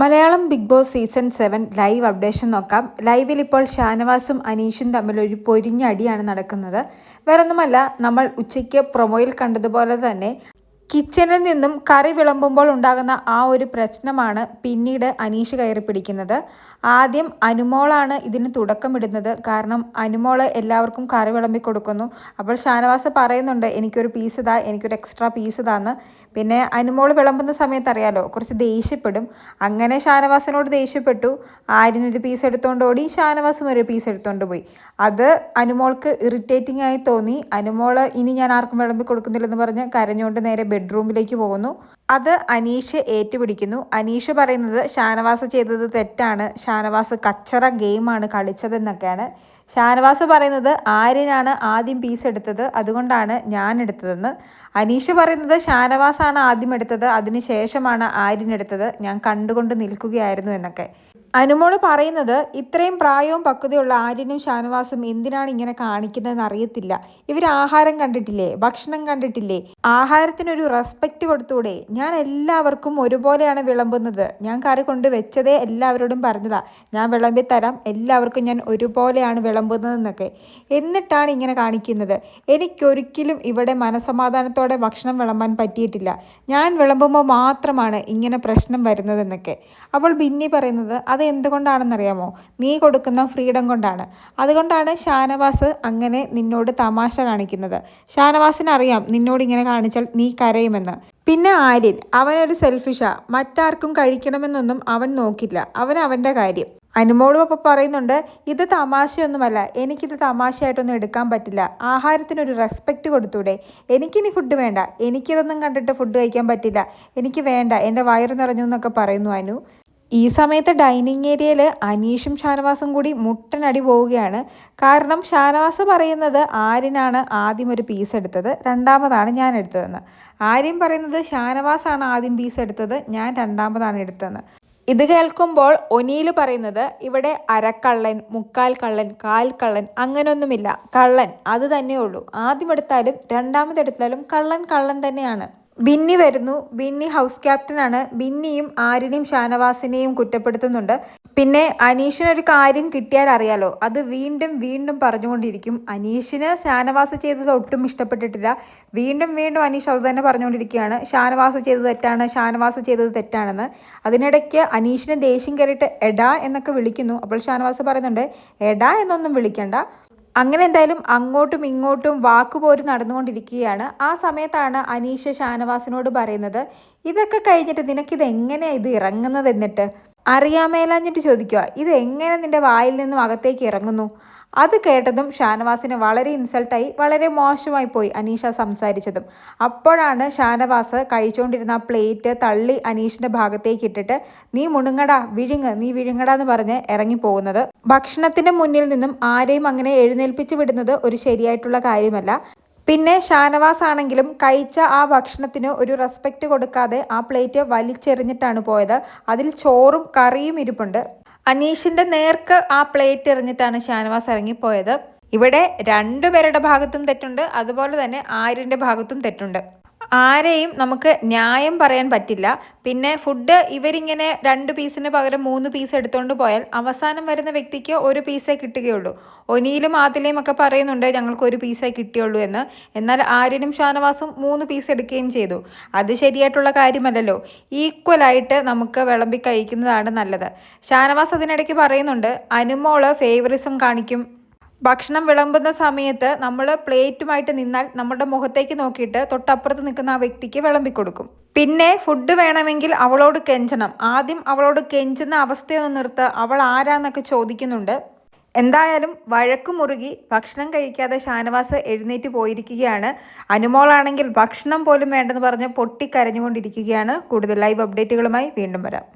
Malayalam Bigg Boss season 7 live updation നോക്കാം. ലൈവിൽ ഇപ്പോൾ ഷാനവാസും അനീഷും തമ്മിൽ ഒരു പൊരിഞ്ഞ അടിയാണ് നടക്കുന്നത്. വേറൊന്നുമല്ല, നമ്മൾ ഉച്ചയ്ക്ക് പ്രൊമോയിൽ കണ്ടതുപോലെ തന്നെ കിച്ചണിൽ നിന്നും കറി വിളമ്പുമ്പോൾ ഉണ്ടാകുന്ന ആ ഒരു പ്രശ്നമാണ് പിന്നീട് അനീഷ് കയറി പിടിക്കുന്നത്. ആദ്യം അനുമോളാണ് ഇതിന് തുടക്കമിടുന്നത്. കാരണം അനുമോള് എല്ലാവർക്കും കറി വിളമ്പി കൊടുക്കുന്നു. അപ്പോൾ ഷാനവാസ് പറയുന്നുണ്ട്, എനിക്കൊരു പീസ് താ, എനിക്കൊരു എക്സ്ട്രാ പീസ് താന്ന്. പിന്നെ അനുമോൾ വിളമ്പുന്ന സമയത്ത് അറിയാലോ, കുറച്ച് ദേഷ്യപ്പെടും. അങ്ങനെ ഷാനവാസിനോട് ദേഷ്യപ്പെട്ടു. ആര്യനൊരു പീസ് എടുത്തുകൊണ്ട് ഓടി, ഷാനവാസും ഒരു പീസ് എടുത്തുകൊണ്ട് പോയി. അത് അനുമോൾക്ക് ഇറിറ്റേറ്റിംഗ് ആയി തോന്നി. അനുമോള് ഇനി ഞാൻ ആർക്കും വിളമ്പി കൊടുക്കുന്നില്ലെന്ന് പറഞ്ഞ് കരഞ്ഞുകൊണ്ട് നേരെ ബെഡ്റൂമിലേക്ക് പോകുന്നു. അത് അനീഷ് ഏറ്റുപിടിക്കുന്നു. അനീഷ് പറയുന്നത് ഷാനവാസ് ചെയ്തത് തെറ്റാണ്, ഷാനവാസ് കച്ചറ ഗെയിമാണ് കളിച്ചതെന്നൊക്കെയാണ്. ഷാനവാസ് പറയുന്നത് ആര്യനാണ് ആദ്യം പീസ് എടുത്തത്, അതുകൊണ്ടാണ് ഞാൻ എടുത്തതെന്ന്. അനീഷ് പറയുന്നത് ഷാനവാസാണ് ആദ്യം എടുത്തത്, അതിനുശേഷമാണ് ആര്യൻ എടുത്തത്, ഞാൻ കണ്ടുകൊണ്ട് നിൽക്കുകയായിരുന്നു എന്നൊക്കെ. അനുമോള് പറയുന്നത് ഇത്രയും പ്രായവും പക്വതയുള്ള ആര്യനും ഷാനവാസും എന്തിനാണ് ഇങ്ങനെ കാണിക്കുന്നതെന്ന് അറിയത്തില്ല. ഇവർ ആഹാരം കണ്ടിട്ടില്ലേ, ഭക്ഷണം കണ്ടിട്ടില്ലേ, ആഹാരത്തിനൊരു റെസ്പെക്റ്റ് കൊടുത്തൂടെ? ഞാൻ എല്ലാവർക്കും ഒരുപോലെയാണ് വിളമ്പുന്നത്, ഞാൻ കറി കൊണ്ട് വെച്ചതേ എല്ലാവരോടും പറഞ്ഞതാ, ഞാൻ വിളമ്പി തരാം, എല്ലാവർക്കും ഞാൻ ഒരുപോലെയാണ് വിളമ്പുന്നതെന്നൊക്കെ. എന്നിട്ടാണ് ഇങ്ങനെ കാണിക്കുന്നത്. എനിക്കൊരിക്കലും ഇവിടെ മനസമാധാനത്തോടെ ഭക്ഷണം വിളമ്പാൻ പറ്റിയിട്ടില്ല, ഞാൻ വിളമ്പുമ്പോൾ മാത്രമാണ് ഇങ്ങനെ പ്രശ്നം വരുന്നതെന്നൊക്കെ. അപ്പോൾ ബിന്നി പറയുന്നത് അത് എന്തുകൊണ്ടാണെന്നറിയാമോ? നീ കൊടുക്കുന്ന ഫ്രീഡം കൊണ്ടാണ്. അതുകൊണ്ടാണ് ഷാനവാസ് അങ്ങനെ നിന്നോട് തമാശ കാണിക്കുന്നത്. ഷാനവാസിന് അറിയാം നിന്നോട് ഇങ്ങനെ കാണിച്ചാൽ നീ കരയുമെന്ന്. പിന്നെ ആര്യൻ, അവനൊരു സെൽഫിഷാ, മറ്റാർക്കും കഴിക്കണമെന്നൊന്നും അവൻ നോക്കില്ല, അവൻ്റെ കാര്യം. അനുമോളും അപ്പോൾ പറയുന്നുണ്ട്, ഇത് തമാശയൊന്നുമല്ല, എനിക്കിത് തമാശയായിട്ടൊന്നും എടുക്കാൻ പറ്റില്ല, ആഹാരത്തിനൊരു റെസ്പെക്റ്റ് കൊടുത്തൂടെ? എനിക്കിനി ഫുഡ് വേണ്ട, എനിക്കിതൊന്നും കണ്ടിട്ട് ഫുഡ് കഴിക്കാൻ പറ്റില്ല, എനിക്ക് വേണ്ട, എൻ്റെ വയറ് നിറഞ്ഞു എന്നൊക്കെ പറയുന്നു അനു. ഈ സമയത്ത് ഡൈനിങ് ഏരിയയിൽ അനീഷും ഷാനവാസും കൂടി മുട്ടനടി പോവുകയാണ്. കാരണം ഷാനവാസ് പറയുന്നത് ആര്യനാണ് ആദ്യം ഒരു പീസ് എടുത്തത്, രണ്ടാമതാണ് ഞാൻ എടുത്തതെന്ന്. ആര്യൻ പറയുന്നത് ഷാനവാസാണ് ആദ്യം പീസ് എടുത്തത്, ഞാൻ രണ്ടാമതാണ് എടുത്തതെന്ന്. ഇത് കേൾക്കുമ്പോൾ ഒനീൽ പറയുന്നത് ഇവിടെ അരക്കള്ളൻ, മുക്കാൽ കള്ളൻ, കാൽ കള്ളൻ അങ്ങനെയൊന്നുമില്ല, കള്ളൻ അത് തന്നെയുള്ളൂ, ആദ്യം എടുത്താലും രണ്ടാമതെടുത്താലും കള്ളൻ കള്ളൻ തന്നെയാണ്. ബിന്നി വരുന്നു. ബിന്നി ഹൗസ് ക്യാപ്റ്റനാണ്. ബിന്നിയും ആര്യനെയും ഷാനവാസിനെയും കുറ്റപ്പെടുത്തുന്നുണ്ട്. പിന്നെ അനീഷിനൊരു കാര്യം കിട്ടിയാൽ അറിയാലോ, അത് വീണ്ടും വീണ്ടും പറഞ്ഞുകൊണ്ടിരിക്കും. അനീഷിന് ഷാനവാസ് ചെയ്തത് ഒട്ടും ഇഷ്ടപ്പെട്ടിട്ടില്ല. വീണ്ടും വീണ്ടും അനീഷ് അത് തന്നെ പറഞ്ഞുകൊണ്ടിരിക്കുകയാണ്, ഷാനവാസ് ചെയ്തത് തെറ്റാണ്, ഷാനവാസ് ചെയ്തത് തെറ്റാണെന്ന്. അതിനിടയ്ക്ക് അനീഷിന് ദേഷ്യം കയറിയിട്ട് എടാ എന്നൊക്കെ വിളിക്കുന്നു. അപ്പോൾ ഷാനവാസ് പറയുന്നുണ്ട്, എടാ എന്നൊന്നും വിളിക്കണ്ട. അങ്ങനെ എന്തായാലും അങ്ങോട്ടും ഇങ്ങോട്ടും വാക്കുപോരും നടന്നുകൊണ്ടിരിക്കുകയാണ്. ആ സമയത്താണ് അനീഷ് ഷാനവാസിനോട് പറയുന്നത്, ഇതൊക്കെ കഴിഞ്ഞിട്ട് നിനക്കിത് എങ്ങനെയാണ് ഇത് ഇറങ്ങുന്നത്? എന്നിട്ട് അറിയാമേലാഞ്ഞിട്ട് ചോദിക്കുക, ഇത് എങ്ങനെ നിന്റെ വായിൽ നിന്നും അകത്തേക്ക് ഇറങ്ങുന്നു? അത് കേട്ടതും ഷാനവാസിന് വളരെ ഇൻസൾട്ടായി, വളരെ മോശമായി പോയി അനീഷ സംസാരിച്ചതും. അപ്പോഴാണ് ഷാനവാസ് കഴിച്ചുകൊണ്ടിരുന്ന ആ പ്ലേറ്റ് തള്ളി അനീഷിൻ്റെ ഭാഗത്തേക്ക് ഇട്ടിട്ട്, നീ മുണുങ്ങടാ, നീ വിഴുങ്ങടാ എന്ന് പറഞ്ഞ് ഇറങ്ങിപ്പോകുന്നത്. ഭക്ഷണത്തിൻ്റെ മുന്നിൽ നിന്നും ആരെയും അങ്ങനെ എഴുന്നേൽപ്പിച്ച് വിടുന്നത് ഒരു ശരിയായിട്ടുള്ള കാര്യമല്ല. പിന്നെ ഷാനവാസ് ആണെങ്കിലും കഴിച്ച ആ ഭക്ഷണത്തിന് ഒരു റെസ്പെക്റ്റ് കൊടുക്കാതെ ആ പ്ലേറ്റ് വലിച്ചെറിഞ്ഞിട്ടാണ് പോയത്. അതിൽ ചോറും കറിയും ഇരിപ്പുണ്ട്. അനീഷിൻ്റെ നേർക്ക് ആ പ്ലേറ്റ് എറിഞ്ഞിട്ടാണ് ഷാനവാസ് ഇറങ്ങിപ്പോയത്. ഇവിടെ രണ്ടുപേരുടെ ഭാഗത്തും തെറ്റുണ്ട്, അതുപോലെ തന്നെ ആര്യൻ്റെ ഭാഗത്തും തെറ്റുണ്ട്. ആരെയും നമുക്ക് ന്യായം പറയാൻ പറ്റില്ല. പിന്നെ ഫുഡ് ഇവരിങ്ങനെ 2 പീസിന് പകരം 3 പീസ് എടുത്തുകൊണ്ട് പോയാൽ അവസാനം വരുന്ന വ്യക്തിക്ക് ഒരു പീസേ കിട്ടുകയുള്ളൂ. ഒനിയിലും ആദിലയും ഒക്കെ പറയുന്നുണ്ട് ഞങ്ങൾക്ക് ഒരു പീസേ കിട്ടിയുള്ളൂ എന്ന്. എന്നാൽ ആര്യനും ഷാനവാസും 3 പീസ് എടുക്കുകയും ചെയ്തു. അത് ശരിയായിട്ടുള്ള കാര്യമല്ലല്ലോ. ഈക്വലായിട്ട് നമുക്ക് വിളമ്പി കഴിക്കുന്നതാണ് നല്ലത്. ഷാനവാസ് അതിനിടയ്ക്ക് പറയുന്നുണ്ട്, അനുമോള് ഫേവറിസം കാണിക്കും, ഭക്ഷണം വിളമ്പുന്ന സമയത്ത് നമ്മൾ പ്ലേറ്റുമായിട്ട് നിന്നാൽ നമ്മുടെ മുഖത്തേക്ക് നോക്കിയിട്ട് തൊട്ടപ്പുറത്ത് നിൽക്കുന്ന ആ വ്യക്തിക്ക് വിളമ്പിക്കൊടുക്കും. പിന്നെ ഫുഡ് വേണമെങ്കിൽ അവളോട് കെഞ്ചണം, ആദ്യം അവളോട് കെഞ്ചുന്ന അവസ്ഥയൊന്ന് നിർത്തുക, അവൾ ആരാന്നൊക്കെ ചോദിക്കുന്നുണ്ട്. എന്തായാലും വഴക്കു മുറുകി ഭക്ഷണം കഴിക്കാതെ ഷാനവാസ് എഴുന്നേറ്റ് പോയിരിക്കുകയാണ്. അനുമോളാണെങ്കിൽ ഭക്ഷണം പോലും വേണ്ടെന്ന് പറഞ്ഞ് പൊട്ടിക്കരഞ്ഞുകൊണ്ടിരിക്കുകയാണ്. കൂടുതൽ ലൈവ് അപ്ഡേറ്റുകളുമായി വീണ്ടും വരാം.